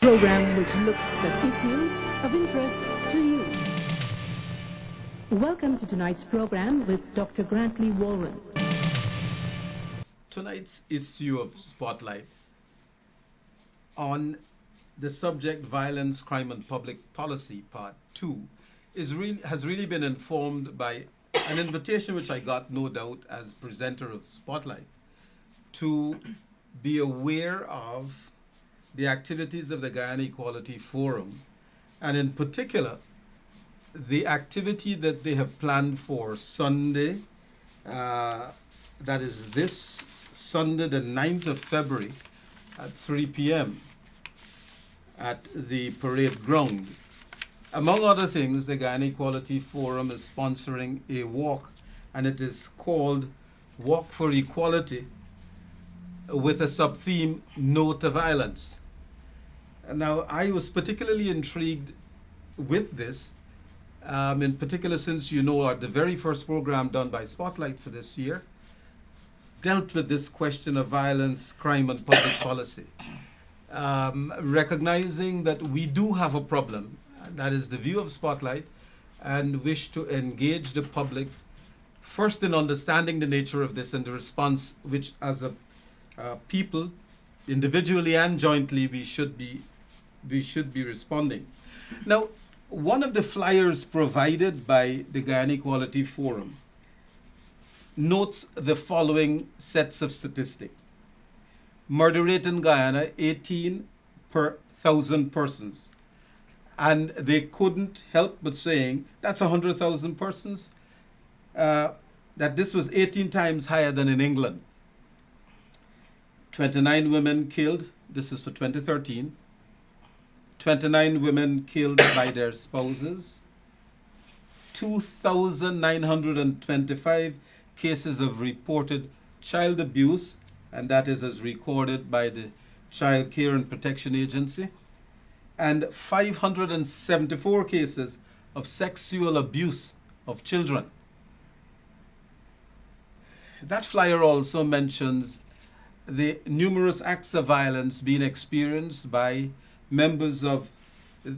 program which looks at issues of interest to you. Welcome to tonight's program with Dr. Grantley Waldron. Tonight's issue of Spotlight on the subject Violence, Crime and Public Policy, Part 2, has really been informed by an invitation which I got, no doubt, as presenter of Spotlight, to be aware of the activities of the Guyana Equality Forum, and in particular, the activity that they have planned for Sunday, that is this Sunday, the 9th of February, at 3 p.m. at the parade ground. Among other things, the Guyana Equality Forum is sponsoring a walk, and it is called Walk for Equality, with a sub-theme, No to Violence. Now, I was particularly intrigued with this, in particular since the very first program done by Spotlight for this year dealt with this question of violence, crime, and public policy. Recognizing that we do have a problem, that is the view of Spotlight, and wish to engage the public first in understanding the nature of this and the response which, as a people, individually and jointly, we should be responding. Now, one of the flyers provided by the Guyana Equality Forum notes the following sets of statistics. Murder rate in Guyana, 18 per 1,000 persons. And they couldn't help but saying, that's 100,000 persons, that this was 18 times higher than in England. 29 women killed, this is for 2013. 29 women killed by their spouses. 2,925 cases of reported child abuse, and that is as recorded by the Child Care and Protection Agency, and 574 cases of sexual abuse of children. That flyer also mentions the numerous acts of violence being experienced by members of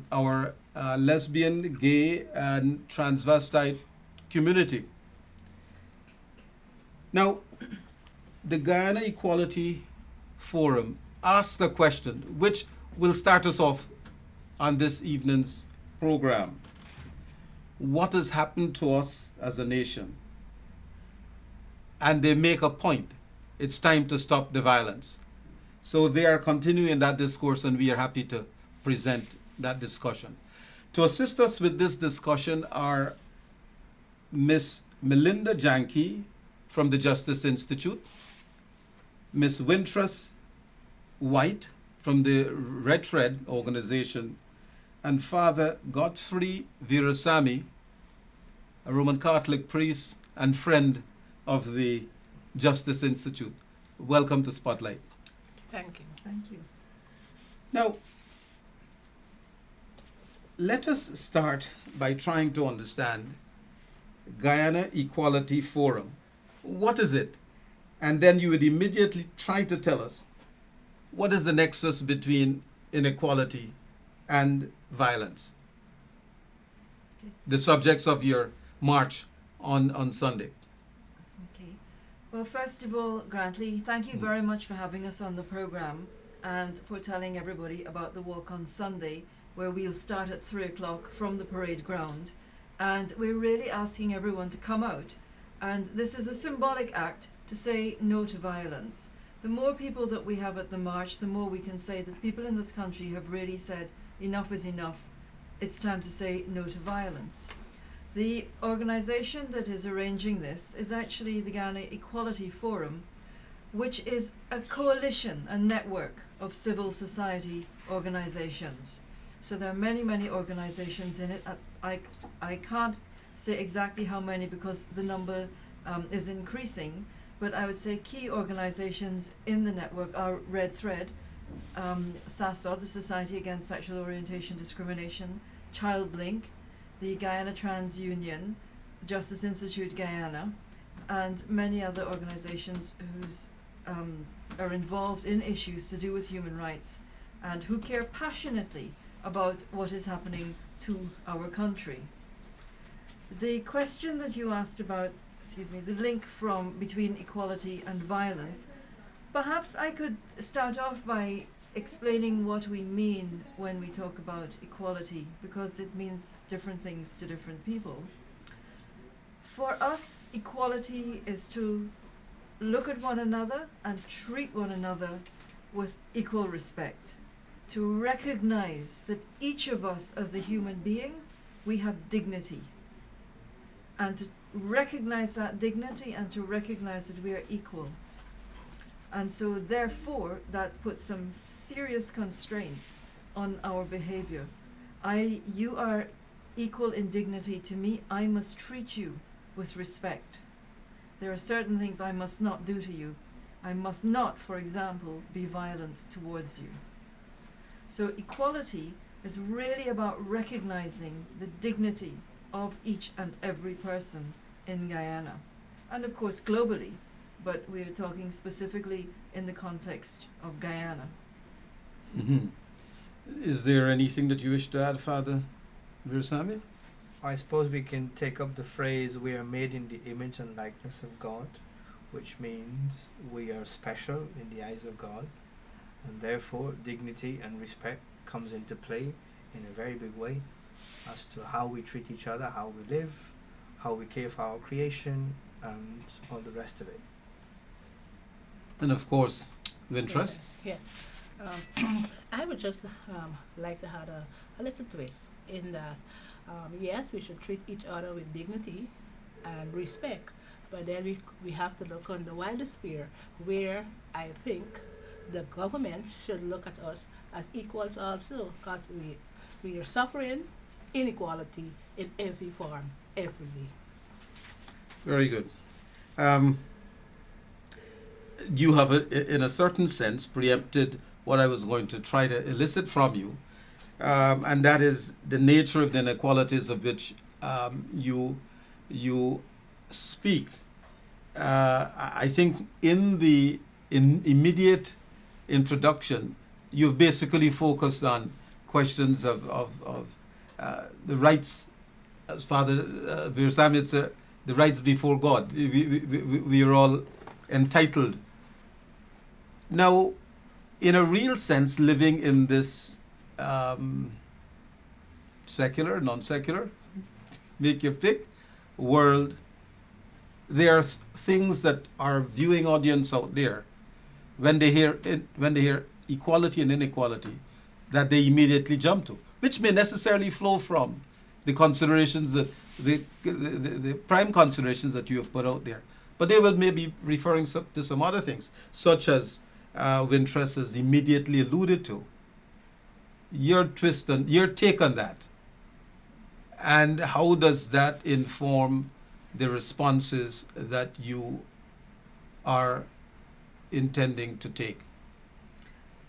our lesbian, gay, and transvestite community. Now, the Guyana Equality Forum asked a question which will start us off on this evening's program. What has happened to us as a nation? And they make a point. It's time to stop the violence. So they are continuing that discourse, and we are happy to present that discussion. To assist us with this discussion are Miss Melinda Janki from the Justice Institute, Miss Wintress White from the Red Thread organization, and Father Godfrey Veerasammy, a Roman Catholic priest and friend of the Justice Institute. Welcome to Spotlight. Thank you. Thank you. Now, let us start by trying to understand Guyana Equality Forum. What is it? And then you would immediately try to tell us what is the nexus between inequality and violence. Okay. The subjects of your march on Sunday. Okay. Well, first of all, Grantley, thank you very much for having us on the program and for telling everybody about the walk on Sunday, where we'll start at 3 o'clock from the parade ground. And we're really asking everyone to come out. And this is a symbolic act to say no to violence. The more people that we have at the march, the more we can say that people in this country have really said enough is enough. It's time to say no to violence. The organization that is arranging this is actually the Guyana Equality Forum, which is a coalition, a network of civil society organizations. So there are many, many organizations in it. I can't say exactly how many because the number is increasing, but I would say key organizations in the network are Red Thread, SASOD, the Society Against Sexual Orientation Discrimination, Child Link, the Guyana Trans Union, Justice Institute Guyana, and many other organizations who are involved in issues to do with human rights and who care passionately about what is happening to our country. The question that you asked about, the link between equality and violence, perhaps I could start off by explaining what we mean when we talk about equality, because it means different things to different people. For us, equality is to look at one another and treat one another with equal respect, to recognize that each of us as a human being, we have dignity, and to recognize that dignity and to recognize that we are equal. And so therefore that puts some serious constraints on our behavior. You are equal in dignity to me, I must treat you with respect. There are certain things I must not do to you. I must not, for example, be violent towards you. So equality is really about recognizing the dignity of each and every person in Guyana, and of course globally, but we're talking specifically in the context of Guyana. Mm-hmm. Is there anything that you wish to add, Father Veerasammy? I suppose we can take up the phrase, we are made in the image and likeness of God, which means we are special in the eyes of God, and therefore dignity and respect comes into play in a very big way as to how we treat each other, how we live, how we care for our creation, and all the rest of it. And of course, Wintress? Yes. I would just like to add a little twist in that, yes, we should treat each other with dignity and respect, but then we have to look on the wider sphere where I think the government should look at us as equals also, because we are suffering inequality in every form, every day. Very good. You have, in a certain sense, preempted what I was going to try to elicit from you, and that is the nature of the inequalities of which you speak. I think in the immediate introduction, you've basically focused on questions of the rights, as Father Veerasammy, it's the rights before God. We are all entitled. Now, in a real sense, living in this secular, non-secular, make your pick, world, there are things that our viewing audience out there, when they hear equality and inequality, that they immediately jump to, which may necessarily flow from the considerations that the prime considerations that you have put out there, but they will maybe referring to some other things, such as Wintress has immediately alluded to. Your twist and your take on that, and how does that inform the responses that you are intending to take?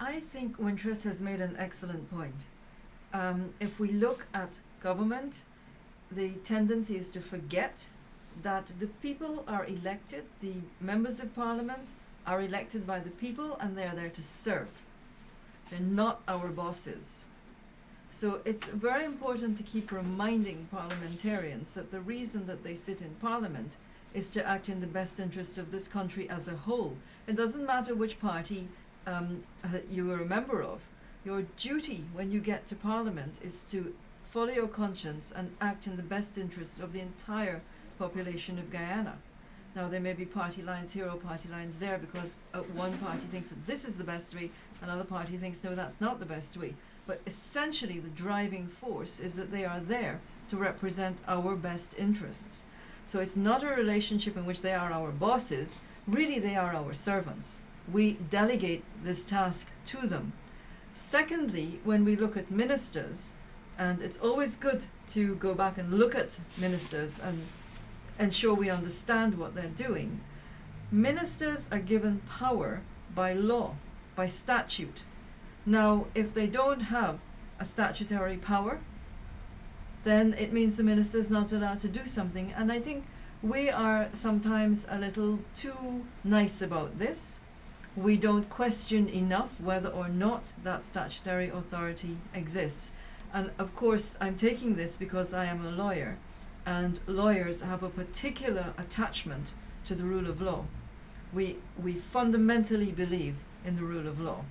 I think Wintress has made an excellent point. If we look at government, the tendency is to forget that the people are elected, the members of parliament are elected by the people, and they are there to serve. They're not our bosses. So it's very important to keep reminding parliamentarians that the reason that they sit in parliament is to act in the best interests of this country as a whole. It doesn't matter which party you are a member of. Your duty when you get to parliament is to follow your conscience and act in the best interests of the entire population of Guyana. Now, there may be party lines here or party lines there, because one party thinks that this is the best way, another party thinks, no, that's not the best way. But essentially, the driving force is that they are there to represent our best interests. So it's not a relationship in which they are our bosses. Really, they are our servants. We delegate this task to them. Secondly, when we look at ministers, and it's always good to go back and look at ministers and ensure we understand what they're doing. Ministers are given power by law, by statute. Now, if they don't have a statutory power, then it means the minister is not allowed to do something. And I think we are sometimes a little too nice about this. we don't question enough whether or not that statutory authority exists. And of course, I'm taking this because I am a lawyer, and lawyers have a particular attachment to the rule of law. We fundamentally believe in the rule of law.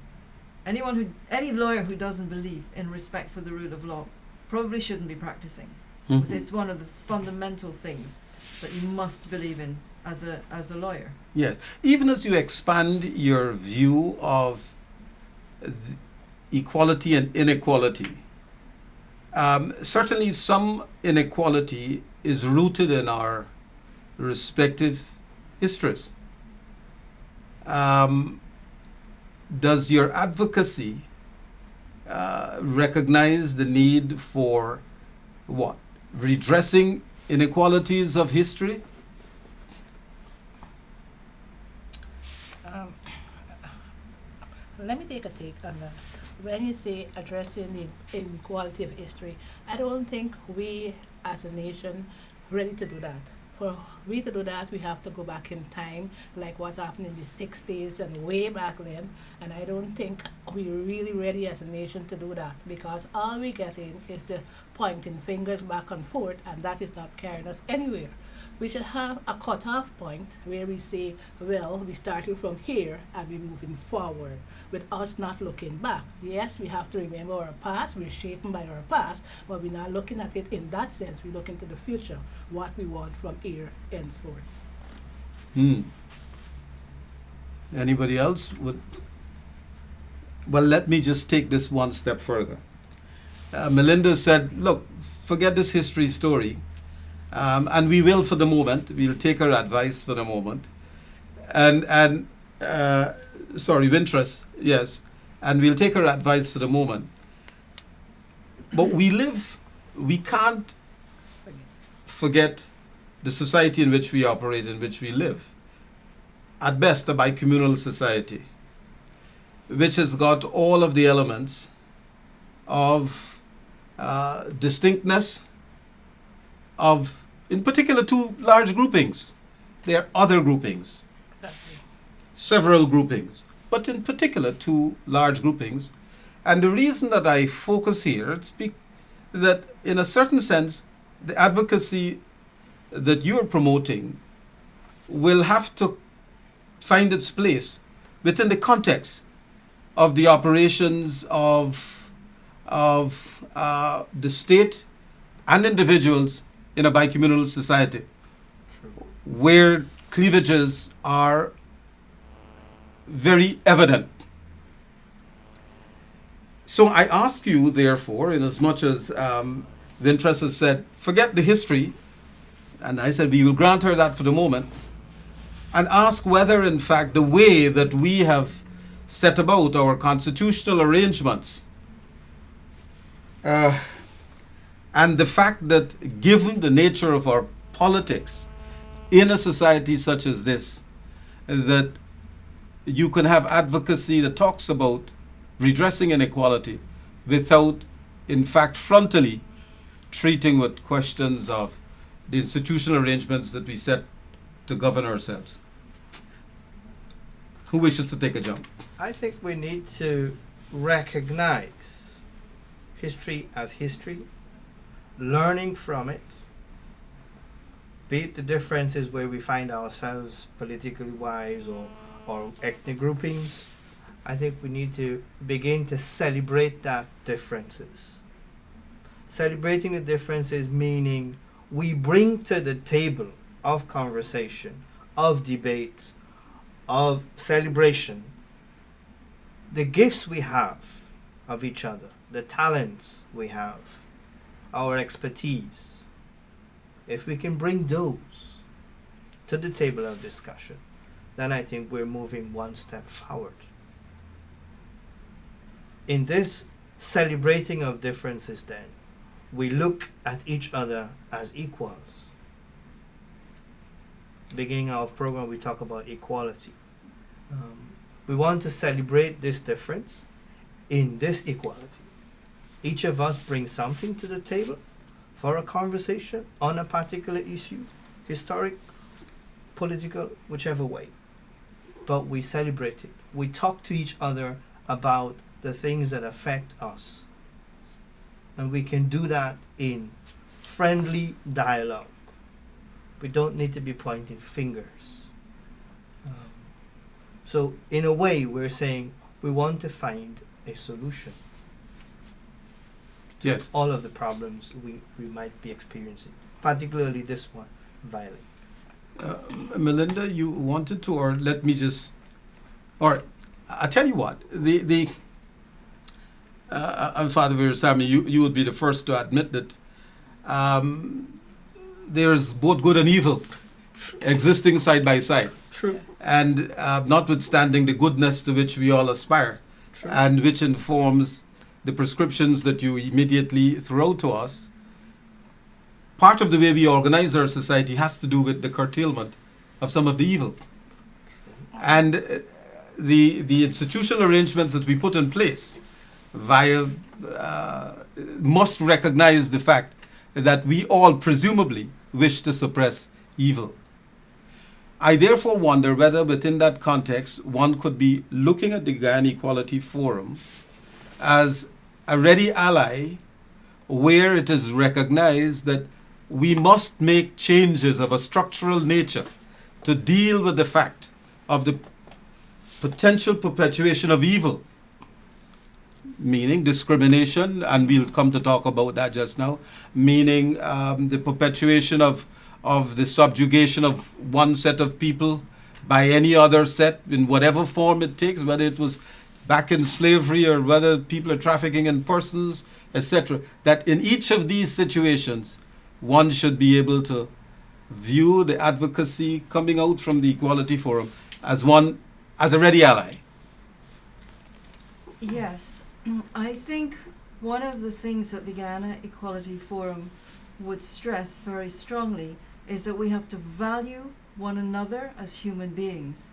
Any lawyer who doesn't believe in respect for the rule of law probably shouldn't be practicing. Because it's one of the fundamental things that you must believe in as a lawyer. Yes. Even as you expand your view of equality and inequality, certainly some inequality is rooted in our respective histories. Does your advocacy recognize the need for what? Redressing inequalities of history? Let me take a take on that. When you say addressing the inequality of history, I don't think we as a nation ready to do that. For we to do that, we have to go back in time, like what happened in the 60s and way back then. And I don't think we're really ready as a nation to do that, because all we get in is the pointing fingers back and forth, and that is not carrying us anywhere. We should have a cut-off point where we say, well, we started from here and we're moving forward, with us not looking back. Yes, we have to remember our past, we're shaped by our past, but we're not looking at it in that sense. We look into the future, what we want from here henceforth. Anybody else would? Well, let me just take this one step further. Melinda said, look, forget this history story. And we will for the moment. We'll take her advice for the moment. Sorry, Wintress, yes. And we'll take her advice for the moment. But we can't forget the society in which we operate, in which we live. At best, a bicommunal society, which has got all of the elements of distinctness, of, in particular, two large groupings. There are other groupings, Exactly. several groupings, but in particular, two large groupings. And the reason that I focus here is that, in a certain sense, the advocacy that you're promoting will have to find its place within the context of the operations of the state and individuals in a bicommunal society. True. Where cleavages are very evident. So I ask you, therefore, in as much as Wintress has said, forget the history, and I said we will grant her that for the moment, and ask whether, in fact, the way that we have set about our constitutional arrangements and the fact that, given the nature of our politics in a society such as this, that you can have advocacy that talks about redressing inequality without, in fact, frontally treating with questions of the institutional arrangements that we set to govern ourselves. Who wishes to take a jump? I think we need to recognize history as history, learning from it, be it the differences where we find ourselves politically wise or ethnic groupings. I think we need to begin to celebrate that differences. Celebrating the differences meaning we bring to the table of conversation, of debate, of celebration, the gifts we have of each other, the talents we have, our expertise. If we can bring those to the table of discussion, then I think we're moving one step forward. In this celebrating of differences, then, we look at each other as equals. Beginning our program, we talk about equality. We want to celebrate this difference in this equality. Each of us brings something to the table for a conversation on a particular issue, historic, political, whichever way. but we celebrate it. We talk to each other about the things that affect us. And we can do that in friendly dialogue. We don't need to be pointing fingers. So in a way, we're saying we want to find a solution to Yes. all of the problems we might be experiencing, particularly this one, violence. Melinda, you wanted to, or let me just, or I'll tell you what, Father Veerasammy, you would be the first to admit that there's both good and evil existing side by side. True. And notwithstanding the goodness to which we all aspire, True. and which informs the prescriptions that you immediately throw to us, part of the way we organize our society has to do with the curtailment of some of the evil. And the institutional arrangements that we put in place via must recognize the fact that we all presumably wish to suppress evil. I therefore wonder whether within that context one could be looking at the Guyana Equality Forum as a ready ally where it is recognized that we must make changes of a structural nature to deal with the fact of the potential perpetuation of evil, meaning discrimination, and we'll come to talk about that just now, meaning the perpetuation of the subjugation of one set of people by any other set in whatever form it takes, whether it was back in slavery or whether people are trafficking in persons, etc. That in each of these situations, one should be able to view the advocacy coming out from the Equality Forum as a ready ally. Yes, I think one of the things that the Guyana Equality Forum would stress very strongly is that we have to value one another as human beings.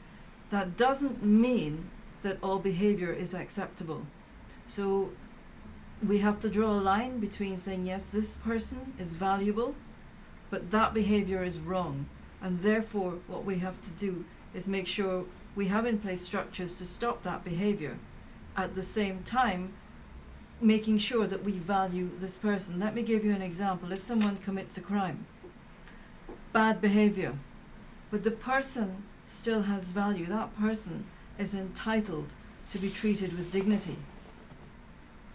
That doesn't mean that all behavior is acceptable. So we have to draw a line between saying, yes, this person is valuable, but that behavior is wrong. And therefore, what we have to do is make sure we have in place structures to stop that behavior. At the same time, making sure that we value this person. Let me give you an example. If someone commits a crime, bad behavior, but the person still has value, that person is entitled to be treated with dignity.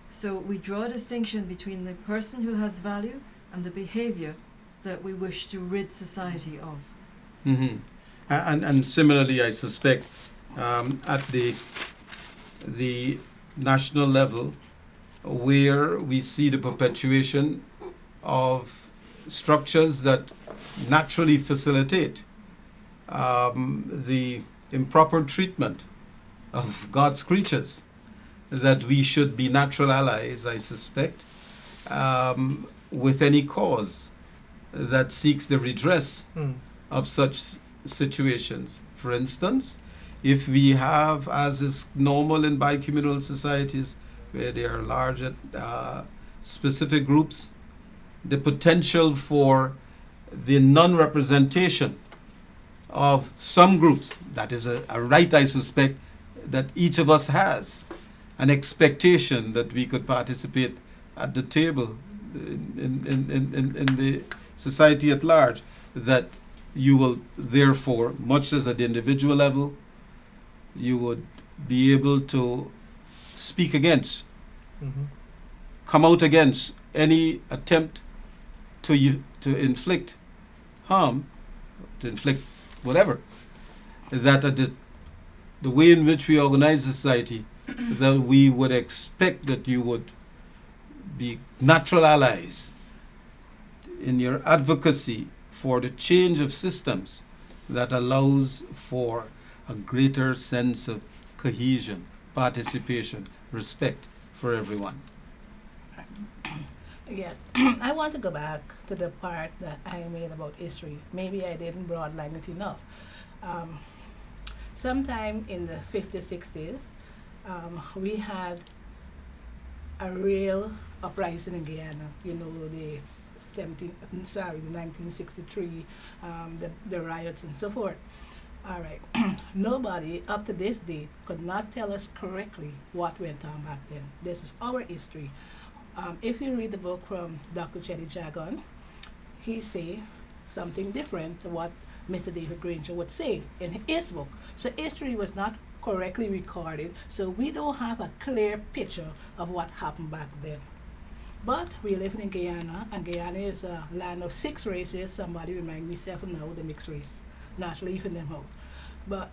So we draw a distinction between the person who has value and the behavior that we wish to rid society of. Mm-hmm. And similarly, I suspect at the national level, where we see the perpetuation of structures that naturally facilitate the improper treatment of God's creatures, that we should be natural allies, I suspect, with any cause that seeks the redress of such situations. For instance, if we have, as is normal in bicommunal societies, where there are large specific groups, the potential for the non-representation of some groups, that is a right, I suspect, that each of us has, an expectation that we could participate at the table in the society at large, that you will therefore, much as at the individual level, you would be able to speak against, come out against any attempt to inflict harm, to inflict whatever, that the way in which we organize society, that we would expect that you would be natural allies in your advocacy for the change of systems that allows for a greater sense of cohesion, participation, respect for everyone. Yeah, I want to go back to the part that I made about history. Maybe I didn't broadline it enough. Sometime in the 50s, 60s, we had a real uprising in Guyana. You know, the 1963, the riots and so forth. All right. Nobody up to this date could not tell us correctly what went on back then. This is our history. If you read the book from Dr. Chetty Jagan, he say something different to what Mr. David Granger would say in his book. So history was not correctly recorded, so we don't have a clear picture of what happened back then. But we live in Guyana, and Guyana is a land of 6 races. Somebody remind me 7 now, the mixed race, not leaving them out. But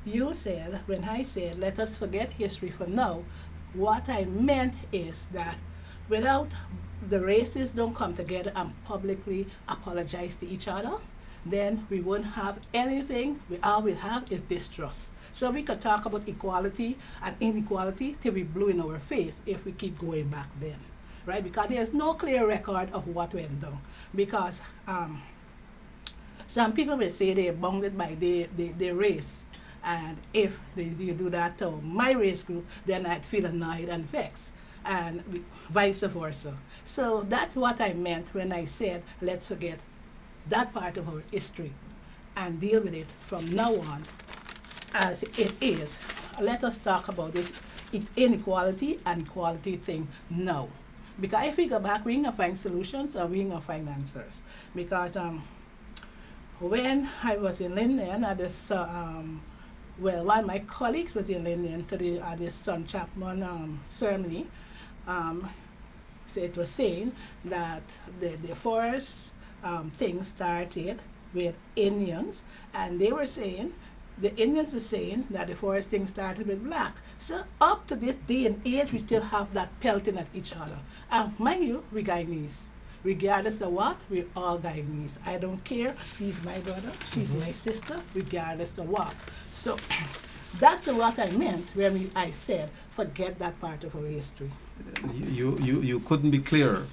you said, when I said, let us forget history for now, what I meant is that without the races don't come together and publicly apologize to each other, then we won't have anything. All we have is distrust. So we could talk about equality and inequality till we blew in our face if we keep going back then, right? Because there's no clear record of what went down. Because some people will say they're bounded by their race. And if they do that to my race group, then I'd feel annoyed and vexed, and vice versa. So that's what I meant when I said, let's forget that part of our history and deal with it from now on as it is. Let us talk about this inequality and equality thing now. Because if we go back, we ain't gonna find solutions or we ain't gonna find answers. Because when I was in Linden at this, well, one of my colleagues was in Linden to this Son Chapman ceremony. So it was saying that the forest thing started with Indians, and they were saying, the Indians were saying that the forest thing started with black. So up to this day and age, we still have that pelting at each other. Mind you, we're Guyanese. Regardless of what, we're all Guyanese. I don't care. He's my brother, she's my sister, regardless of what. So that's what I meant when I said, forget that part of our history. You couldn't be clearer.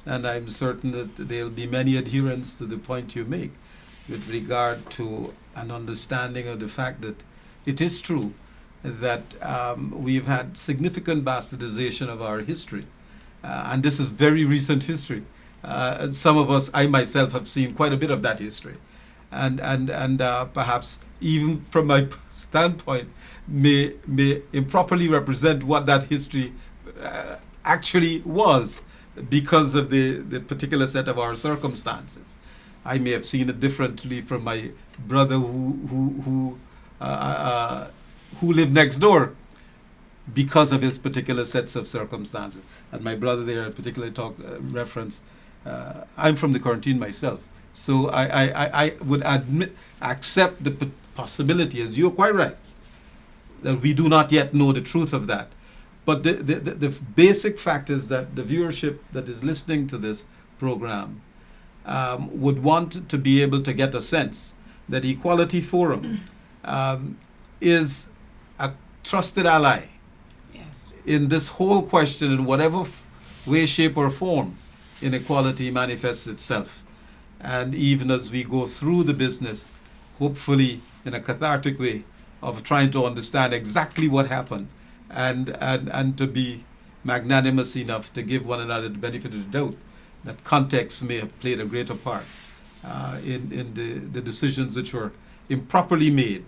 And I'm certain that there'll be many adherents to the point you make with regard to an understanding of the fact that it is true that we've had significant bastardization of our history. And this is very recent history. Some of us, I myself, have seen quite a bit of that history. And perhaps even from my standpoint, may improperly represent what that history actually was because of the particular set of our circumstances. I may have seen it differently from my brother who lived next door because of his particular sets of circumstances. And my brother there particularly referenced, I'm from the quarantine myself. So I would accept the possibility, as you're quite right, that we do not yet know the truth of that. But the basic fact is that the viewership that is listening to this program would want to be able to get a sense that Equality Forum is a trusted ally in this whole question, in whatever way, shape, or form inequality manifests itself. And even as we go through the business, hopefully in a cathartic way, of trying to understand exactly what happened and to be magnanimous enough to give one another the benefit of the doubt that context may have played a greater part in the decisions which were improperly made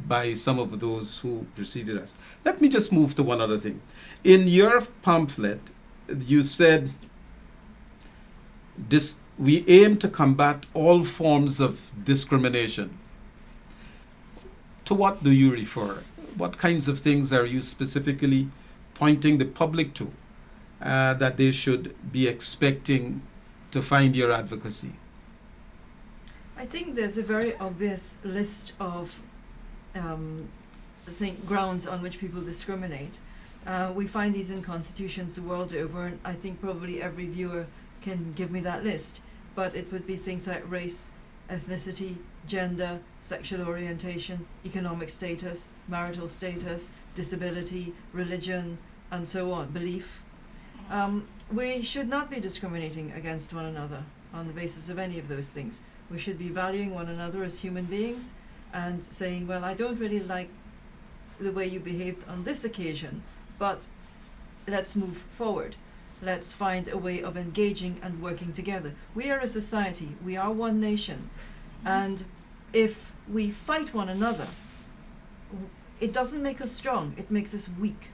by some of those who preceded us. Let me just move to one other thing. In your pamphlet, you said we aim to combat all forms of discrimination. To what do you refer? What kinds of things are you specifically pointing the public to that they should be expecting to find your advocacy? I think there's a very obvious list of grounds on which people discriminate. We find these in constitutions the world over, and I think probably every viewer can give me that list. But it would be things like race, ethnicity, gender, sexual orientation, economic status, marital status, disability, religion, and so on, belief. We should not be discriminating against one another on the basis of any of those things. We should be valuing one another as human beings and saying, well, I don't really like the way you behaved on this occasion, but let's move forward. Let's find a way of engaging and working together. We are a society. We are one nation. And if we fight one another, it doesn't make us strong, it makes us weak.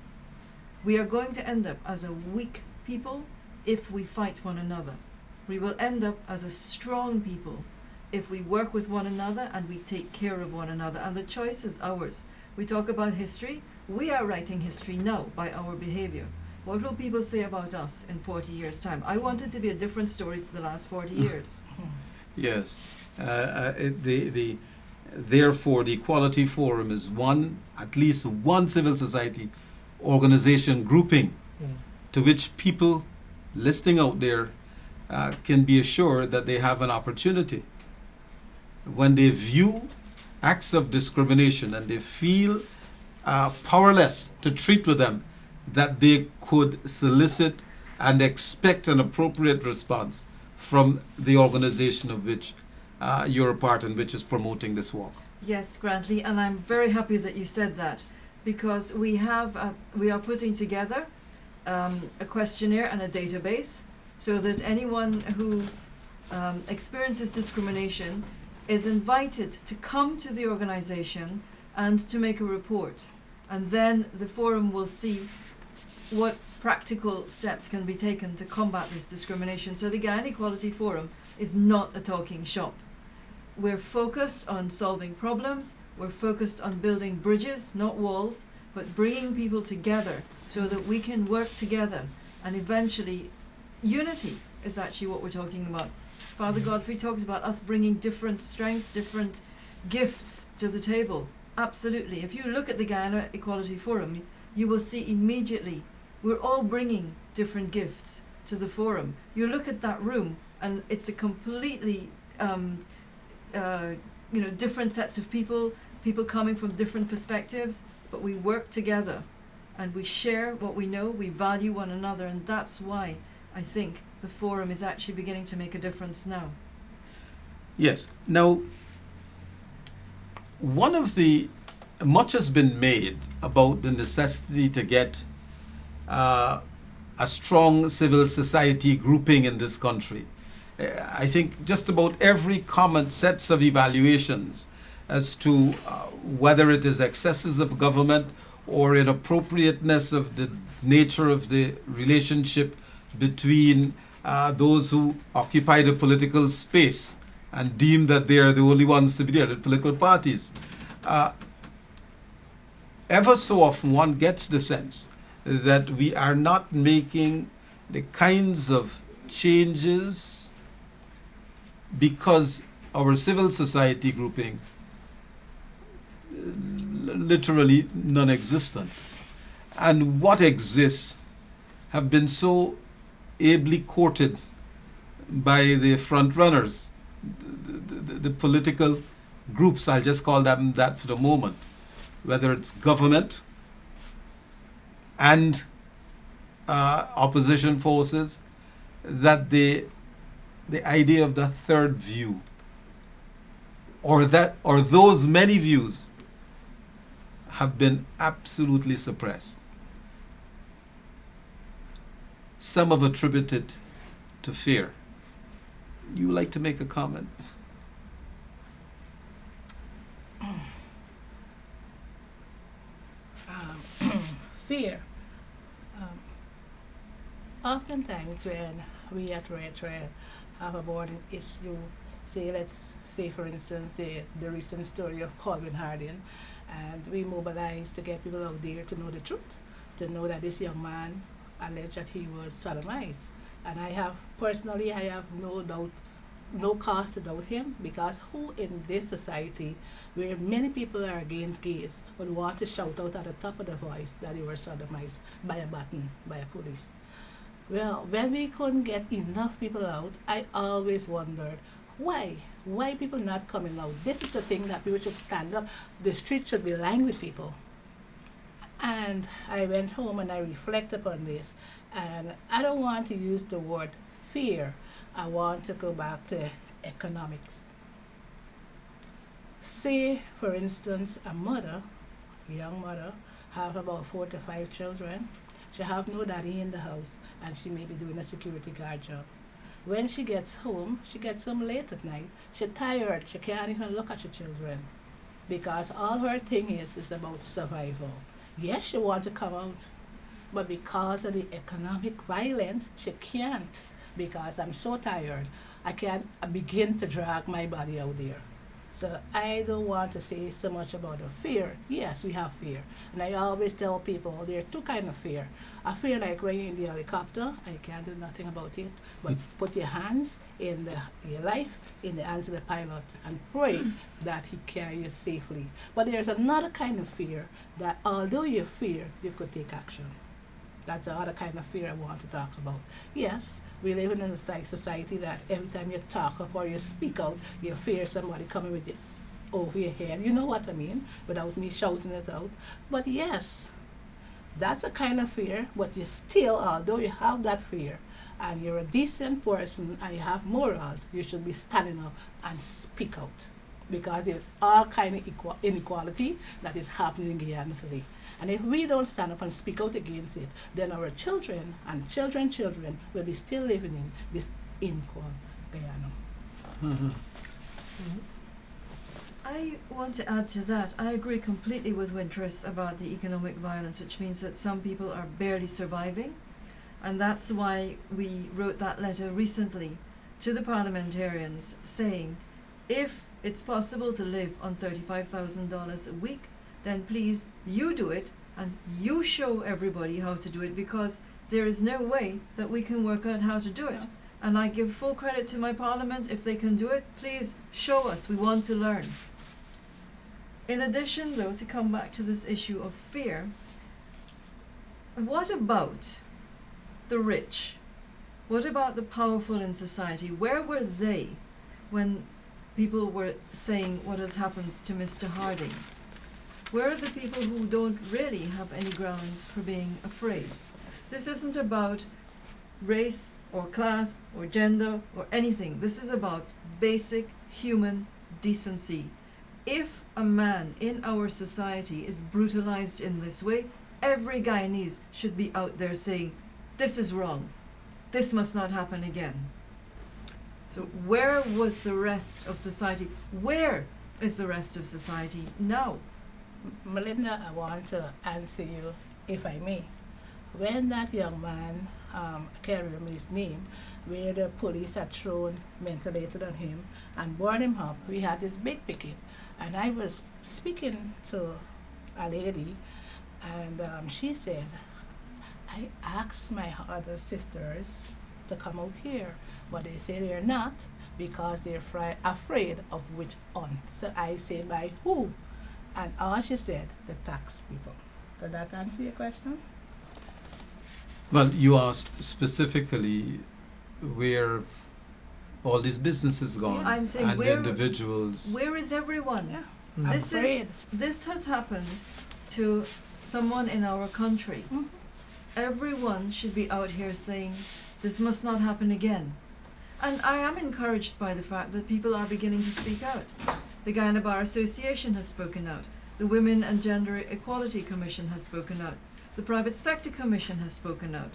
We are going to end up as a weak people if we fight one another. We will end up as a strong people if we work with one another and we take care of one another. And the choice is ours. We talk about history. We are writing history now by our behavior. What will people say about us in 40 years' time? I want it to be a different story to the last 40 years. Yes. Therefore, the Equality Forum is at least one civil society organization grouping to which people listening out there can be assured that they have an opportunity. When they view acts of discrimination and they feel powerless to treat with them, that they could solicit and expect an appropriate response from the organization of which you're a part and which is promoting this walk. Yes, Grantley, and I'm very happy that you said that, because we are putting together a questionnaire and a database so that anyone who experiences discrimination is invited to come to the organization and to make a report. And then the forum will see what practical steps can be taken to combat this discrimination. So the Guyana Equality Forum is not a talking shop. We're focused on solving problems, we're focused on building bridges, not walls, but bringing people together so that we can work together, and eventually unity is actually what we're talking about. Father Godfrey talks about us bringing different strengths, different gifts to the table. Absolutely. If you look at the Guyana Equality Forum, you will see immediately we're all bringing different gifts to the forum. You look at that room and it's a completely different sets of people coming from different perspectives, but we work together and we share what we know, we value one another, and that's why I think the forum is actually beginning to make a difference now. Yes. Now, much has been made about the necessity to get a strong civil society grouping in this country. I think just about every comment sets of evaluations as to whether it is excesses of government or inappropriateness of the nature of the relationship between those who occupy the political space and deem that they are the only ones to be there, the political parties. Ever so often one gets the sense that we are not making the kinds of changes because our civil society groupings literally non-existent. And what exists have been so ably courted by the front runners, the political groups, I'll just call them that for the moment, whether it's government and opposition forces, that the idea of the third view or those many views have been absolutely suppressed. Some have attributed to fear. You would like to make a comment? Fear. Oftentimes when we at Red Trail have a boarding issue, let's say for instance the recent story of Colvin Hardin, and we mobilize to get people out there to know the truth, to know that this young man alleged that he was sodomized. And I have no doubt, no cause to doubt him, because who in this society where many people are against gays would want to shout out at the top of the voice that they were sodomized by a button, by a police? Well, when we couldn't get enough people out, I always wondered why people not coming out. This is the thing that people should stand up. The street should be lined with people. And I went home and I reflect upon this, and I don't want to use the word fear. I want to go back to economics. Say, for instance, a young mother, have about 4 to 5 children. She have no daddy in the house, and she may be doing a security guard job. When she gets home late at night. She's tired. She can't even look at her children because all her thing is about survival. Yes, she wants to come out, but because of the economic violence, she can't because I'm so tired. I can't begin to drag my body out there. So I don't want to say so much about the fear. Yes, we have fear. And I always tell people there are two kinds of fear. A fear like when you're in the helicopter and you can't do nothing about it, but put your hands in your life in the hands of the pilot and pray that he carry you safely. But there's another kind of fear that although you fear, you could take action. That's the other kind of fear I want to talk about. Yes, we live in a society that every time you talk up or you speak out, you fear somebody coming with you over your head. You know what I mean? Without me shouting it out. But yes, that's a kind of fear, but you still, although you have that fear, and you're a decent person and you have morals, you should be standing up and speak out. Because there's all kind of inequality that is happening in Guyana today. And if we don't stand up and speak out against it, then our children and children will be still living in this unequal Guyana. I want to add to that. I agree completely with Wintress about the economic violence, which means that some people are barely surviving. And that's why we wrote that letter recently to the parliamentarians saying, if it's possible to live on $35,000 a week, then please, you do it and you show everybody how to do it, because there is no way that we can work out how to do it. No. And I give full credit to my parliament. If they can do it, please show us. We want to learn. In addition, though, to come back to this issue of fear, what about the rich? What about the powerful in society? Where were they when people were saying what has happened to Mr. Harding? Where are the people who don't really have any grounds for being afraid? This isn't about race or class or gender or anything. This is about basic human decency. If a man in our society is brutalized in this way, every Guyanese should be out there saying, this is wrong. This must not happen again. So where was the rest of society? Where is the rest of society now? Melinda, I want to answer you, if I may. When that young man, I can't remember his name, where the police had thrown ventilated on him and burned him up, we had this big picket. And I was speaking to a lady, and she said, I asked my other sisters to come out here, but they say they're not because they're afraid of witch hunt. So I say, by who? And all she said, the tax people. Did that answer your question? Well, you asked specifically where all these businesses gone I'm saying and individuals. Where is everyone? Yeah. This has happened to someone in our country. Mhm. Everyone should be out here saying, this must not happen again. And I am encouraged by the fact that people are beginning to speak out. The Guyana Bar Association has spoken out. The Women and Gender Equality Commission has spoken out. The Private Sector Commission has spoken out.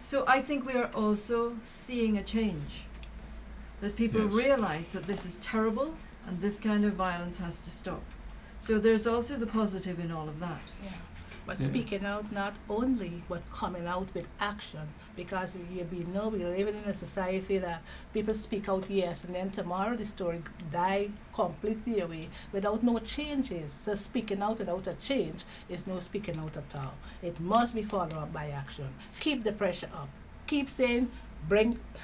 So I think we are also seeing a change. That people Yes. realize that this is terrible and this kind of violence has to stop. So there's also the positive in all of that. Yeah. But Yeah. speaking out not only, but coming out with action. Because we know we live in a society that people speak out, yes, and then tomorrow the story die completely away without no changes. So speaking out without a change is no speaking out at all. It must be followed up by action. Keep the pressure up. Keep saying,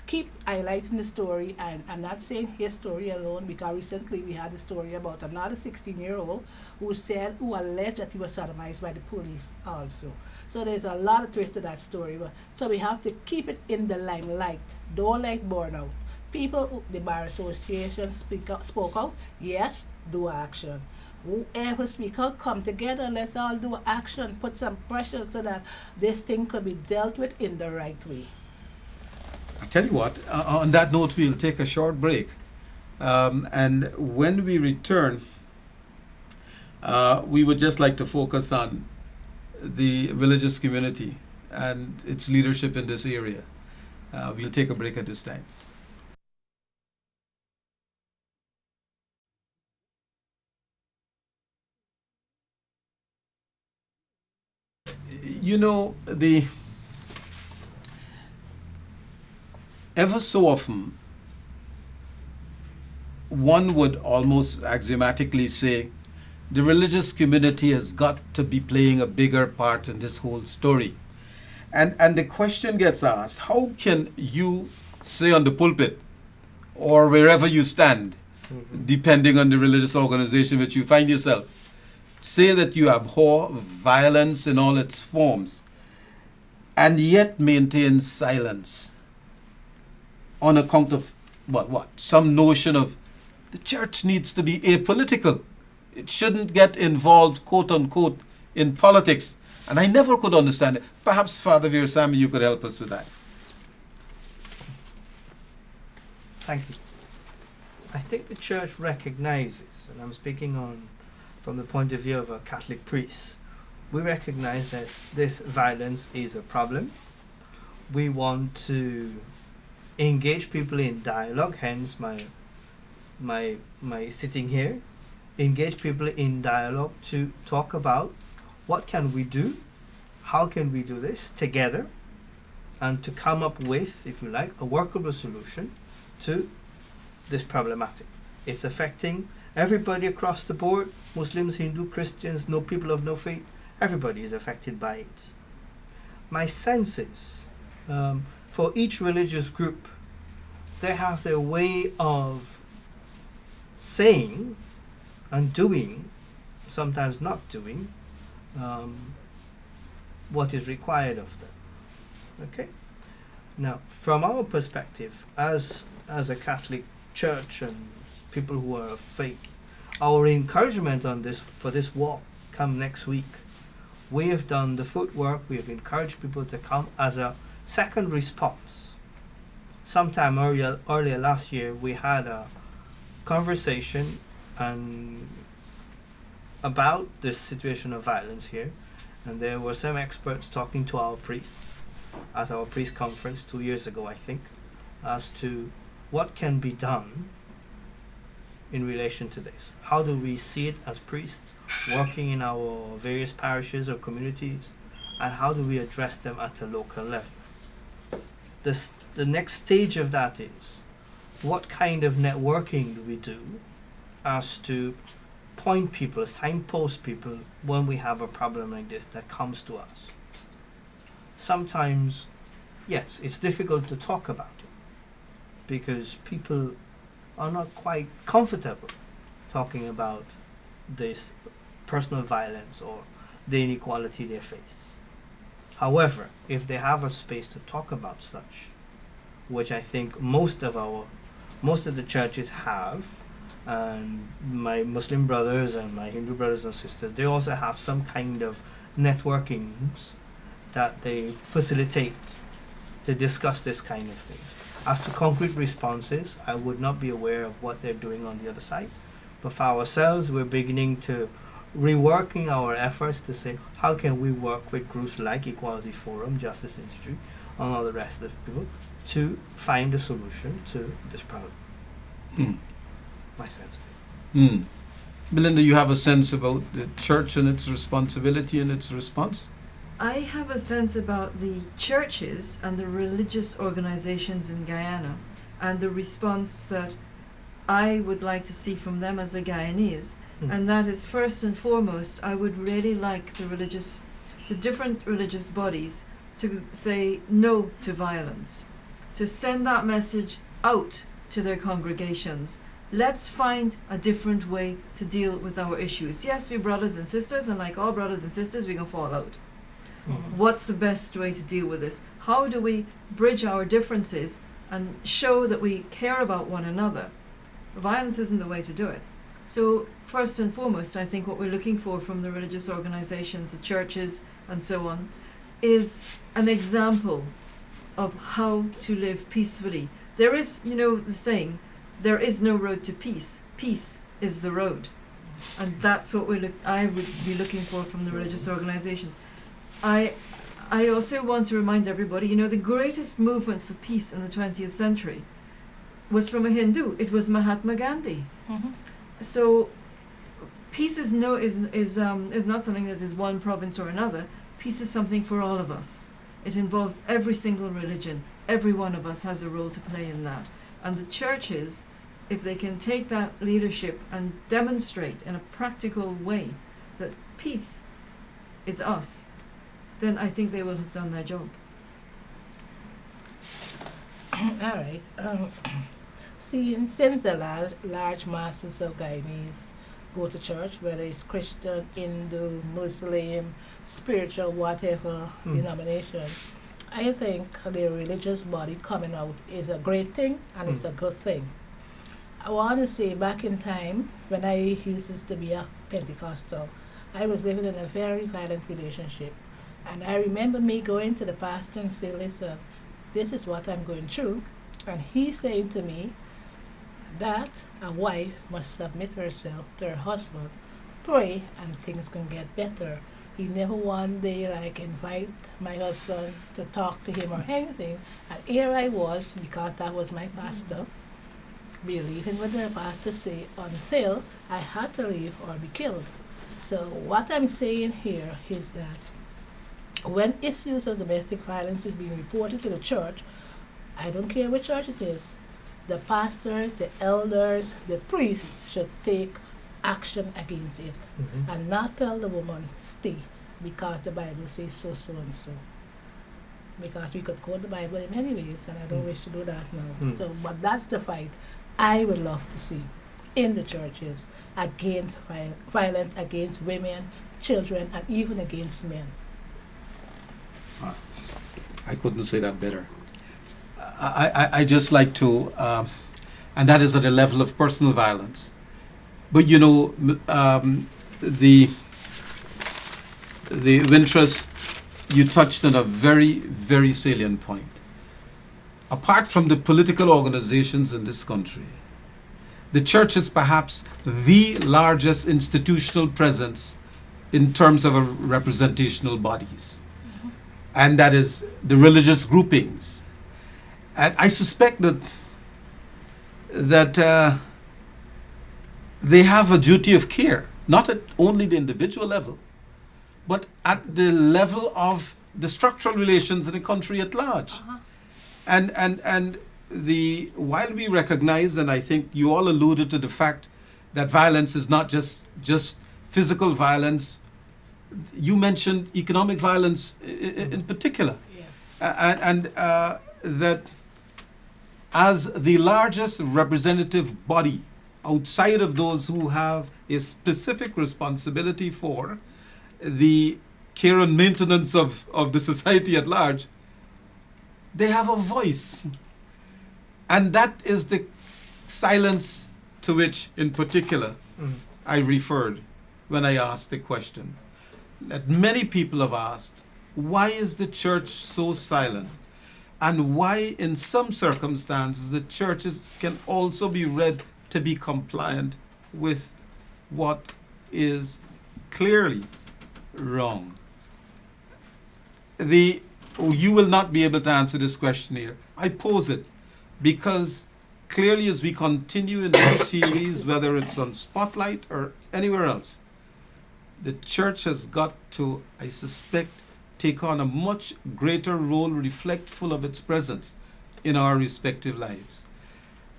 keep highlighting the story, and I'm not saying his story alone, because recently we had a story about another 16-year-old who alleged that he was sodomized by the police also. So there's a lot of twist to that story. So we have to keep it in the limelight. Don't let burn out. People, the Bar Association spoke out, yes, do action. Whoever speak out, come together, let's all do action, put some pressure so that this thing could be dealt with in the right way. I tell you what, on that note, we'll take a short break. And when we return, we would just like to focus on the religious community and its leadership in this area. We'll take a break at this time. You know, ever so often, one would almost axiomatically say the religious community has got to be playing a bigger part in this whole story. And the question gets asked, how can you say on the pulpit or wherever you stand, depending on the religious organization which you find yourself, say that you abhor violence in all its forms and yet maintain silence on account of what? Some notion of the church needs to be apolitical. It shouldn't get involved, quote unquote, in politics. And I never could understand it. Perhaps, Father Veerasammy, you could help us with that. Thank you. I think the church recognizes, and I'm speaking from the point of view of a Catholic priest, we recognize that this violence is a problem. We want to engage people in dialogue, hence my sitting here, engage people in dialogue to talk about what can we do, how can we do this together, and to come up with, if you like, a workable solution to this problematic. It's affecting everybody across the board, Muslims, Hindu, Christians, no people of no faith, everybody is affected by it. My sense is, for each religious group, they have their way of saying and doing, sometimes not doing, what is required of them. Okay? Now, from our perspective, as a Catholic church and people who are of faith, our encouragement on this, for this walk, come next week, we have done the footwork, we have encouraged people to come as a second response. Sometime earlier last year, we had a conversation about this situation of violence here, and there were some experts talking to our priests at our priest conference 2 years ago, I think, as to what can be done in relation to this. How do we see it as priests working in our various parishes or communities, and how do we address them at a local level? The next stage of that is, what kind of networking do we do as to point people, signpost people when we have a problem like this that comes to us? Sometimes, yes, it's difficult to talk about it because people are not quite comfortable talking about this personal violence or the inequality they face. However, if they have a space to talk about such, which I think most of the churches have, and my Muslim brothers and my Hindu brothers and sisters, they also have some kind of networkings that they facilitate to discuss this kind of things. As to concrete responses, I would not be aware of what they're doing on the other side. But for ourselves, we're beginning to reworking our efforts to say, how can we work with groups like Equality Forum, Justice Institute, and all the rest of the people to find a solution to this problem. My sense of it. Melinda, you have a sense about the church and its responsibility and its response? I have a sense about the churches and the religious organizations in Guyana and the response that I would like to see from them as a Guyanese. And that is, first and foremost, I would really like the different religious bodies to say no to violence, to send that message out to their congregations. Let's find a different way to deal with our issues. Yes, we're brothers and sisters, and like all brothers and sisters, we're going to fall out. What's the best way to deal with this? How do we bridge our differences and show that we care about one another? Violence isn't the way to do it. So first and foremost, I think what we're looking for from the religious organizations, the churches and so on, is an example of how to live peacefully. There is, the saying, there is no road to peace. Peace is the road. And that's what I would be looking for from the religious organizations. I also want to remind everybody, the greatest movement for peace in the 20th century was from a Hindu. It was Mahatma Gandhi. So peace is not something that is one province or another. Peace is something for all of us. It involves every single religion. Every one of us has a role to play in that. And the churches, if they can take that leadership and demonstrate in a practical way that peace is us, then I think they will have done their job. All right. Since the large masses of Guyanese go to church, whether it's Christian, Hindu, Muslim, spiritual, whatever denomination, I think the religious body coming out is a great thing and it's a good thing. I want to say back in time, when I used to be a Pentecostal, I was living in a very violent relationship. And I remember me going to the pastor and say, listen, this is what I'm going through. And he saying to me that a wife must submit herself to her husband, pray, and things can get better. He never one day invite my husband to talk to him or anything. And here I was, because that was my pastor, believing what the pastor say until I had to leave or be killed. So what I'm saying here is that when issues of domestic violence is being reported to the church, I don't care which church it is, the pastors, the elders, the priests should take action against it and not tell the woman stay because the Bible says so, so and so. Because we could quote the Bible in many ways, and I don't wish to do that now. So, but that's the fight I would love to see in the churches against violence against women, children, and even against men. I couldn't say that better. I just like to, and that is at a level of personal violence. But you know, the Wintress, you touched on a very, very salient point. Apart from the political organizations in this country, the church is perhaps the largest institutional presence in terms of a representational bodies. And that is the religious groupings. And I suspect that they have a duty of care, not at only the individual level, but at the level of the structural relations in the country at large. And while we recognize, and I think you all alluded to the fact that violence is not just physical violence, you mentioned economic violence in particular. Yes. And that as the largest representative body outside of those who have a specific responsibility for the care and maintenance of the society at large, they have a voice. And that is the silence to which, in particular, I referred when I asked the question that many people have asked, why is the church so silent? And why, in some circumstances, the churches can also be read to be compliant with what is clearly wrong. You will not be able to answer this question here. I pose it because clearly as we continue in this series, whether it's on Spotlight or anywhere else, the church has got to, I suspect, take on a much greater role reflectful of its presence in our respective lives.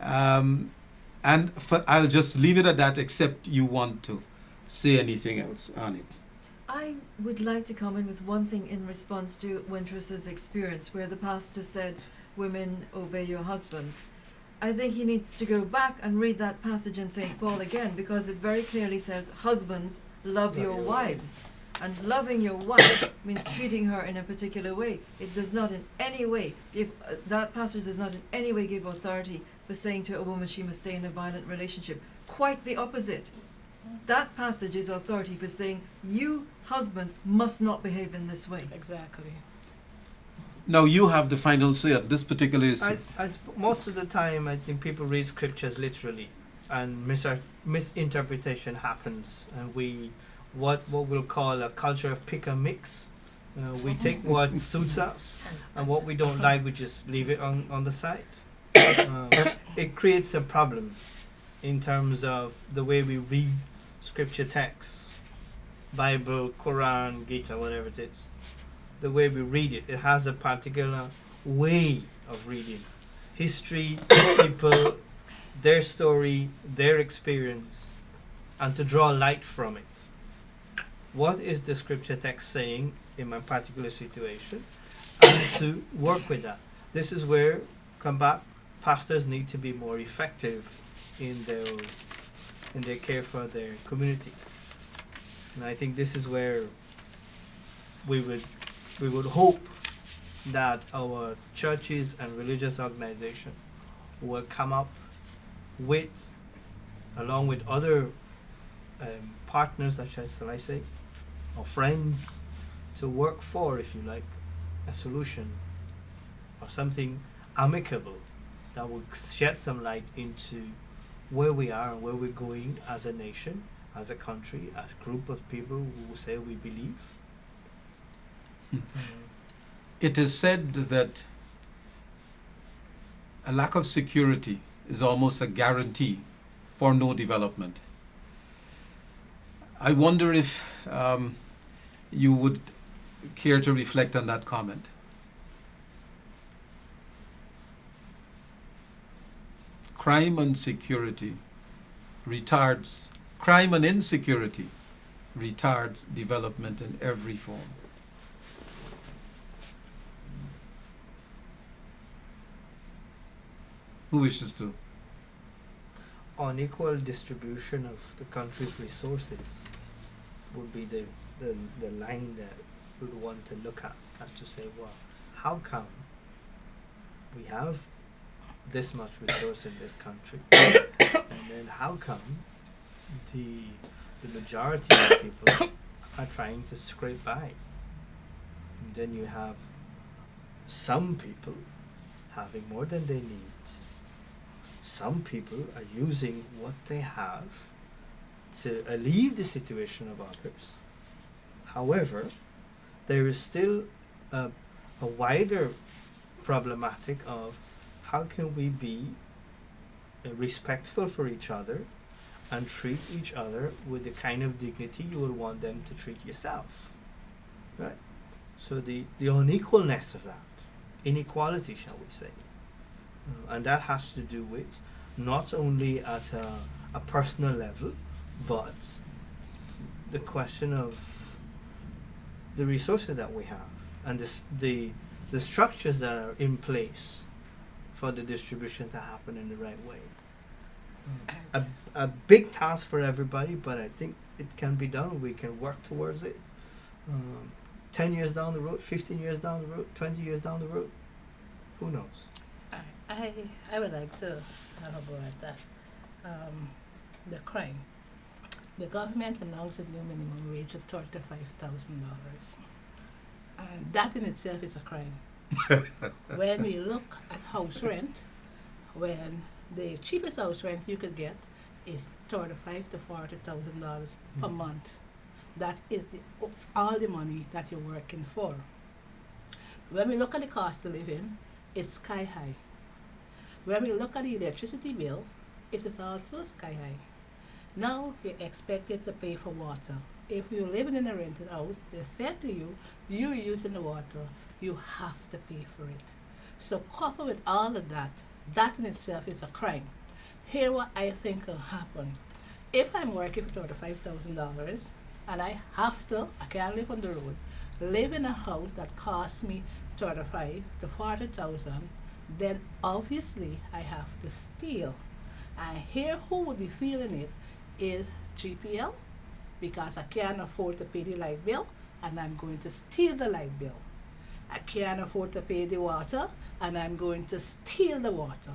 I'll just leave it at that, except you want to say anything else on it. I would like to comment with one thing in response to Wintress's experience, where the pastor said, women, obey your husbands. I think he needs to go back and read that passage in St. Paul again, because it very clearly says, husbands, love your wives. And loving your wife means treating her in a particular way. It does not in any way give, that passage does not in any way give authority for saying to a woman she must stay in a violent relationship. Quite the opposite. That passage is authority for saying, you, husband, must not behave in this way. Exactly. Now you have the final say at this particular issue. Most of the time, I think people read scriptures literally, and misinterpretation happens, and what we'll call a culture of pick and mix. We take what suits us, and what we don't like, we just leave it on the side. It creates a problem in terms of the way we read scripture texts. Bible, Quran, Gita, whatever it is, the way we read it, it has a particular way of reading. History, people, their story, their experience, and to draw light from it. What is the scripture text saying in my particular situation? And to work with that. This is where pastors need to be more effective in their care for their community. And I think this is where we would hope that our churches and religious organizations will come up with, along with other partners such as, shall I say, or friends, to work for, if you like, a solution or something amicable that will shed some light into where we are and where we're going as a nation, as a country, as a group of people who say we believe. It is said that a lack of security is almost a guarantee for no development. I wonder if you would care to reflect on that comment. Crime and insecurity retards development in every form. Who wishes to? Unequal distribution of the country's resources would be the line that we would want to look at, as to say, well, how come we have this much resource in this country, and then how come the majority of people are trying to scrape by? And then you have some people having more than they need. Some people are using what they have to alleviate the situation of others. However, there is still a wider problematic of how can we be respectful for each other and treat each other with the kind of dignity you would want them to treat yourself, right? So the unequalness of that, inequality, shall we say, and that has to do with not only at a personal level, but the question of the resources that we have and the structures that are in place for the distribution to happen in the right way. A big task for everybody, but I think it can be done. We can work towards it. 10 years down the road, 15 years down the road, 20 years down the road, who knows? I would like to have a go at that. The crime. The government announced a new minimum wage of $35,000. And that in itself is a crime. When we look at house rent, when the cheapest house rent you could get is $35,000 to $40,000 per month. That is all the money that you're working for. When we look at the cost of living, it's sky high. When we look at the electricity bill, it is also sky high. Now you're expected to pay for water. If you're living in a rented house, they said to you, you're using the water, you have to pay for it. So coupled with all of that, that in itself is a crime. Here what I think will happen. If I'm working for $35,000 and I can't live on the road, live in a house that costs me $35,000 to $40,000, then obviously I have to steal. And here who would be feeling it is GPL, because I can't afford to pay the light bill and I'm going to steal the light bill. I can't afford to pay the water and I'm going to steal the water.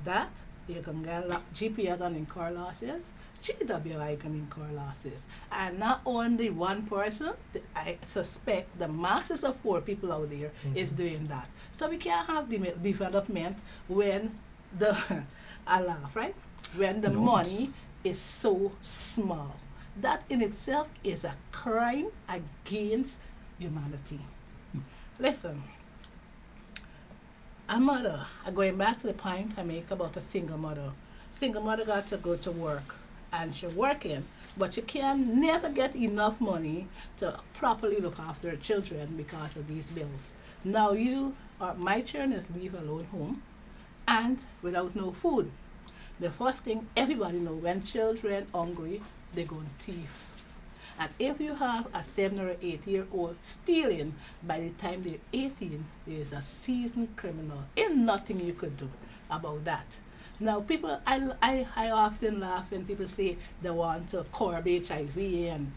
That you can get GPL gonna incur losses, GWI can incur losses. And not only one person, I suspect the masses of poor people out there is doing that. So we can't have development when I laugh, right? When the money is so small. That in itself is a crime against humanity. Listen, a mother, going back to the point I make about a single mother. Single mother got to go to work and she's working but you can never get enough money to properly look after your children because of these bills. Now my children is leave alone home and without no food. The first thing everybody know, when children hungry, they go and thief. And if you have a 7 or 8-year-old stealing, by the time they're 18, there's a seasoned criminal. Ain't nothing you could do about that. Now, people, I often laugh when people say they want to curb HIV and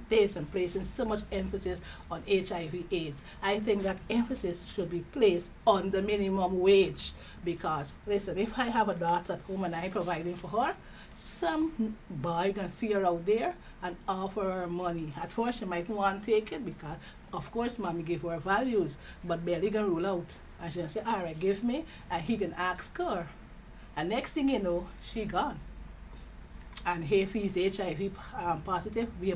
this and placing so much emphasis on HIV/AIDS. I think that emphasis should be placed on the minimum wage because, listen, if I have a daughter at home and I'm providing for her, some boy can see her out there and offer her money. At first, she might want to take it because, of course, mommy give her values, but barely can rule out. And she'll say, all right, give me, and he can ask her. And next thing you know, she gone. And if he's HIV positive, we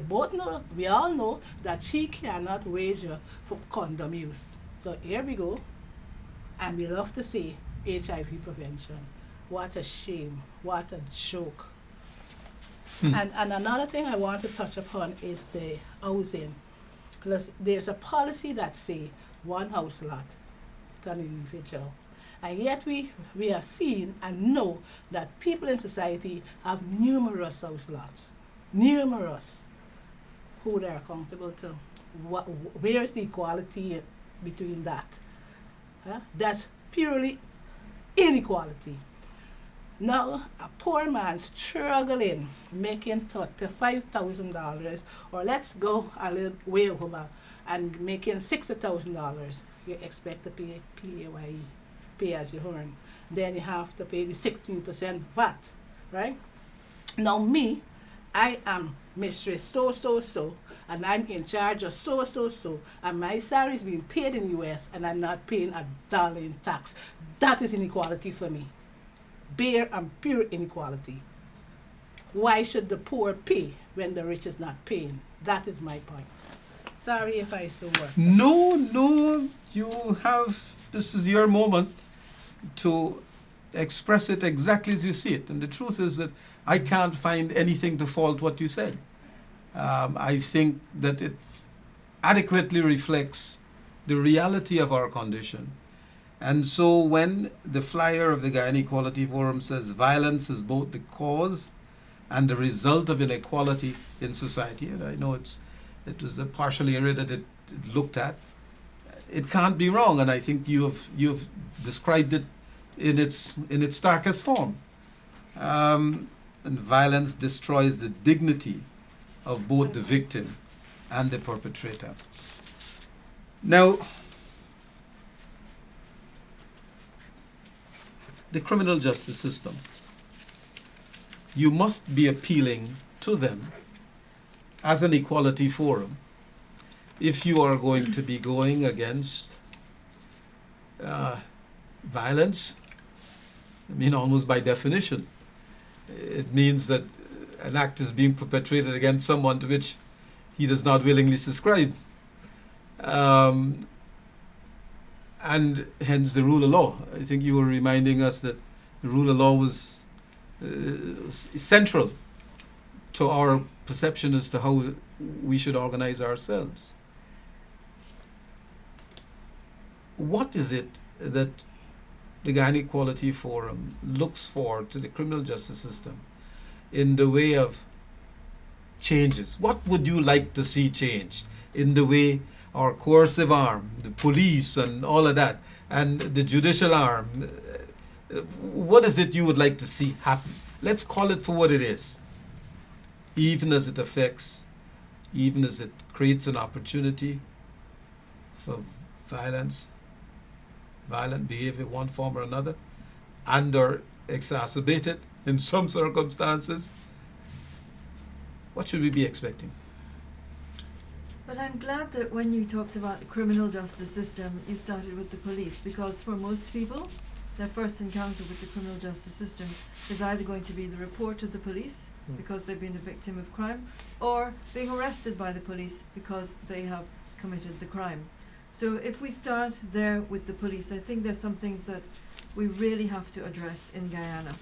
all know that she cannot wager for condom use. So here we go. And we love to say HIV prevention. What a shame. What a joke. And another thing I want to touch upon is the housing. Because there's a policy that say one house lot to an individual. And yet we have seen and know that people in society have numerous house lots. Numerous. Who they're accountable to. Where's the equality between that? That's purely inequality. Now, a poor man struggling, making $35,000, or let's go a little way over, and making $60,000, you expect to pay PAYE, pay as you earn. Then you have to pay the 16% VAT, right? Now me, I am mistress so, and I'm in charge of so, and my salary is being paid in the US, and I'm not paying $1 in tax. That is inequality for me. Bare and pure inequality. Why should the poor pay when the rich is not paying? That is my point. Sorry if I so work. No, this is your moment to express it exactly as you see it. And the truth is that I can't find anything to fault what you said. I think that it adequately reflects the reality of our condition. And so when the flyer of the Guyana Equality Forum says violence is both the cause and the result of inequality in society, and I know it was a partial area that it looked at, it can't be wrong, and I think you've described it in its starkest form. And violence destroys the dignity of both the victim and the perpetrator. Now, the criminal justice system, you must be appealing to them as an equality forum if you are going to be going against violence. I mean, almost by definition, it means that an act is being perpetrated against someone to which he does not willingly subscribe. And hence the rule of law. I think you were reminding us that the rule of law was central to our perception as to how we should organize ourselves. What is it that the Guyana Equality Forum looks for to the criminal justice system in the way of changes? What would you like to see changed in the way our coercive arm, the police and all of that, and the judicial arm? What is it you would like to see happen? Let's call it for what it is. Even as it affects, even as it creates an opportunity for violent behavior, one form or another, and or exacerbated in some circumstances. What should we be expecting? But I'm glad that when you talked about the criminal justice system, you started with the police, because for most people, their first encounter with the criminal justice system is either going to be the report to the police because they've been a victim of crime, or being arrested by the police because they have committed the crime. So if we start there with the police, I think there's some things that we really have to address in Guyana.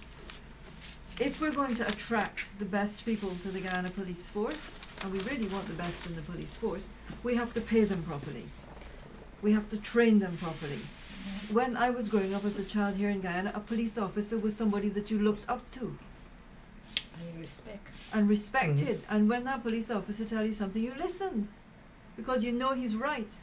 if we're going to attract the best people to the Guyana police force, and we really want the best in the police force, we have to pay them properly. We have to train them properly. When I was growing up as a child here in Guyana, a police officer was somebody that you looked up to And respect. and respected. And when that police officer tells you something, you listen because you know he's right.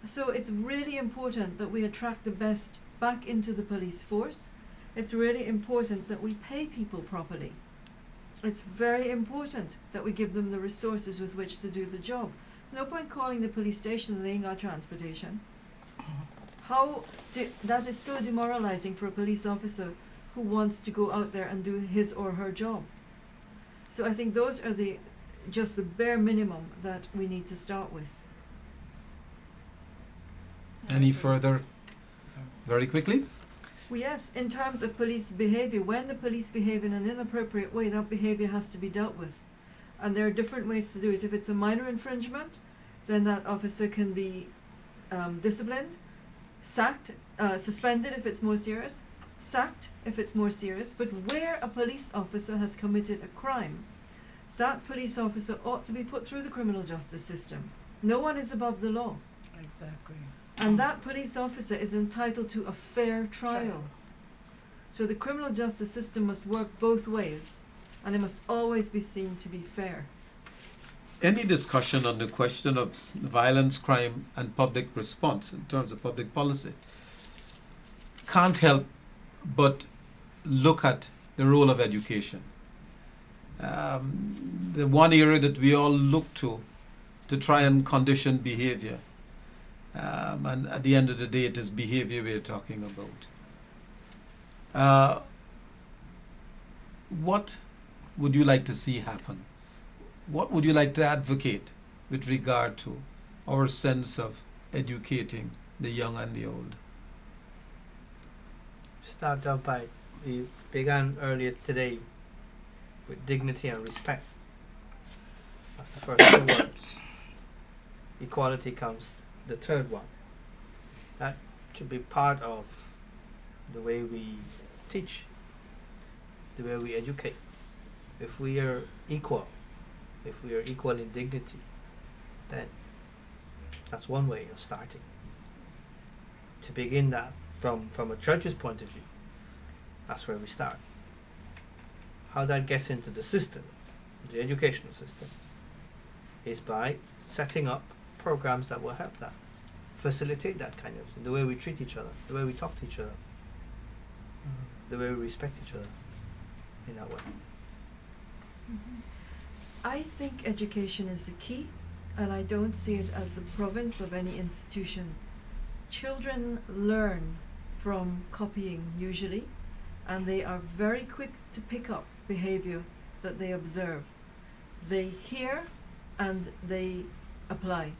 So it's really important that we attract the best back into the police force. It's really important that we pay people properly. It's very important that we give them the resources with which to do the job. There's no point calling the police station and they ain't got transportation. That is so demoralizing for a police officer who wants to go out there and do his or her job. So I think those are just the bare minimum that we need to start with. Any further? Very quickly. Well, yes, in terms of police behavior, when the police behave in an inappropriate way, that behavior has to be dealt with. And there are different ways to do it. If it's a minor infringement, then that officer can be disciplined, sacked, suspended if it's more serious, sacked if it's more serious. But where a police officer has committed a crime, that police officer ought to be put through the criminal justice system. No one is above the law. Exactly. And that police officer is entitled to a fair trial. So the criminal justice system must work both ways, and it must always be seen to be fair. Any discussion on the question of violence, crime, and public response in terms of public policy can't help but look at the role of education. The one area that we all look to try and condition behavior. And at the end of the day, it is behavior we're talking about. What would you like to see happen? What would you like to advocate with regard to our sense of educating the young and the old? Start off by, we began earlier today with dignity and respect. That's the first two words. Equality comes the third one. That should be part of the way we teach, the way we educate. If we are equal in dignity, then that's one way of starting. To begin that from a church's point of view, that's where we start. How that gets into the system, the educational system, is by setting up programs that will help that, facilitate that kind of thing, the way we treat each other, the way we talk to each other, the way we respect each other in that way. I think education is the key, and I don't see it as the province of any institution. Children learn from copying usually, and they are very quick to pick up behavior that they observe. They hear and they apply.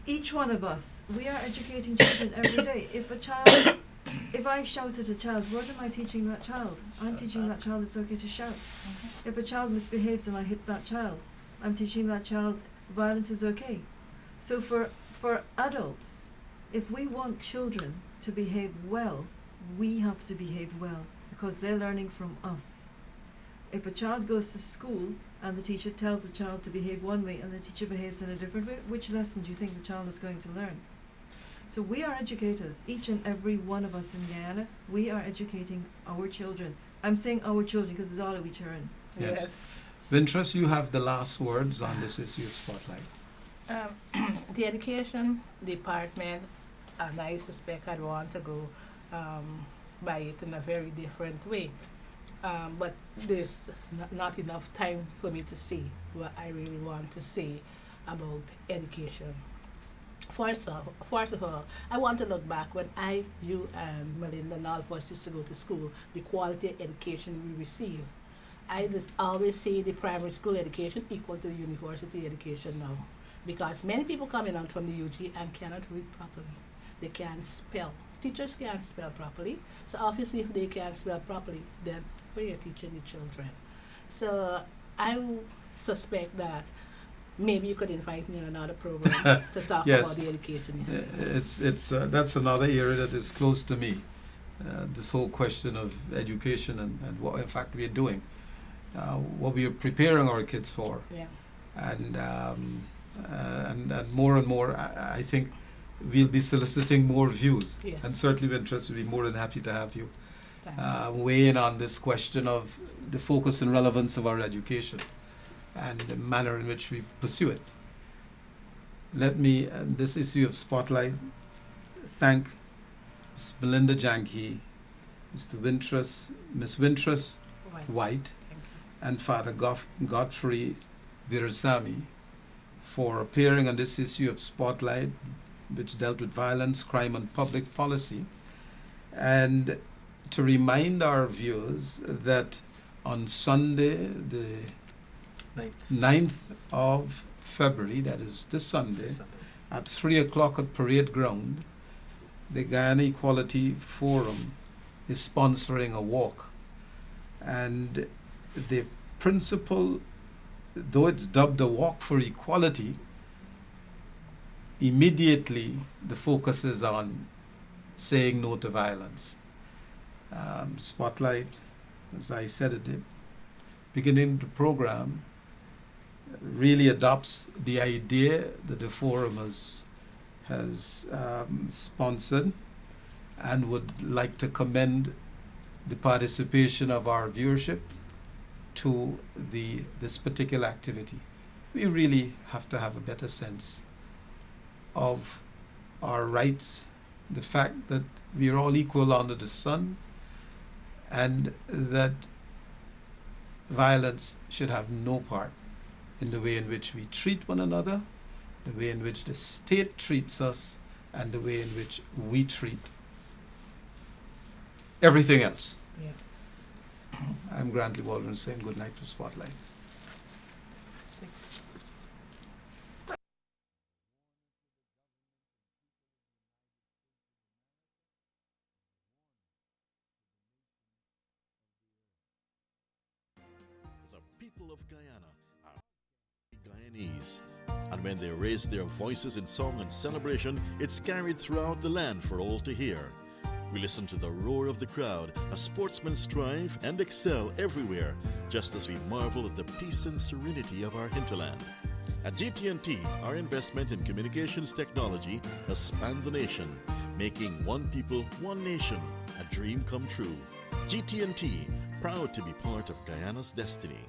Each one of us, we are educating children every day. If I shout at a child, what am I teaching that child? I'm teaching that child it's okay to shout. If a child misbehaves and I hit that child, I'm teaching that child violence is okay. So for adults, if we want children to behave well, we have to behave well because they're learning from us. If a child goes to school and the teacher tells the child to behave one way and the teacher behaves in a different way, which lesson do you think the child is going to learn? So we are educators, each and every one of us in Guyana, we are educating our children. I'm saying our children because it's all of each turn. Yes. Wintress, you have the last words on this issue of Spotlight. The education department, and I suspect I'd want to go by it in a very different way. But there's not enough time for me to say what I really want to say about education. First of all, I want to look back when you and Melinda and all of us used to go to school, the quality of education we receive. I just always say the primary school education equal to the university education now. Because many people coming out from the UG and cannot read properly. They can't spell. Teachers can't spell properly. So obviously if they can't spell properly, then where are you teaching the children? So I suspect that maybe you could invite me on another program to talk Yes. about the education issue. It's that's another area that is close to me. this whole question of education and what in fact we are doing, what we are preparing our kids for. Yeah. And more and more, I think we'll be soliciting more views. Yes. And certainly Wintress will be more than happy to have you Thank you. weigh in on this question of the focus and relevance of our education and the manner in which we pursue it. Let me, this issue of Spotlight, thank Ms. Melinda Janki, Mr. Wintress, Ms. Wintress White, Thank you. and Father Godfrey Veerasammy for appearing on this issue of Spotlight, which dealt with violence, crime, and public policy, and to remind our viewers that on Sunday, the 9th of February, that is this Sunday, at 3 o'clock at Parade Ground, the Guyana Equality Forum is sponsoring a walk. And the principle, though it's dubbed a walk for equality, immediately the focus is on saying no to violence. Spotlight, as I said at the beginning of the program, really adopts the idea that the forum has sponsored, and would like to commend the participation of our viewership to this particular activity. We really have to have a better sense of our rights, the fact that we are all equal under the sun, and that violence should have no part in the way in which we treat one another, the way in which the state treats us, and the way in which we treat everything else. Yes. I'm Grantley Waldron saying good night to Spotlight. The people of Guyana are Guyanese, and when they raise their voices in song and celebration, it's carried throughout the land for all to hear. We listen to the roar of the crowd as sportsmen strive and excel everywhere, just as we marvel at the peace and serenity of our hinterland. At GT&T, our investment in communications technology has spanned the nation, making one people, one nation a dream come true. GT&T, proud to be part of Guyana's destiny.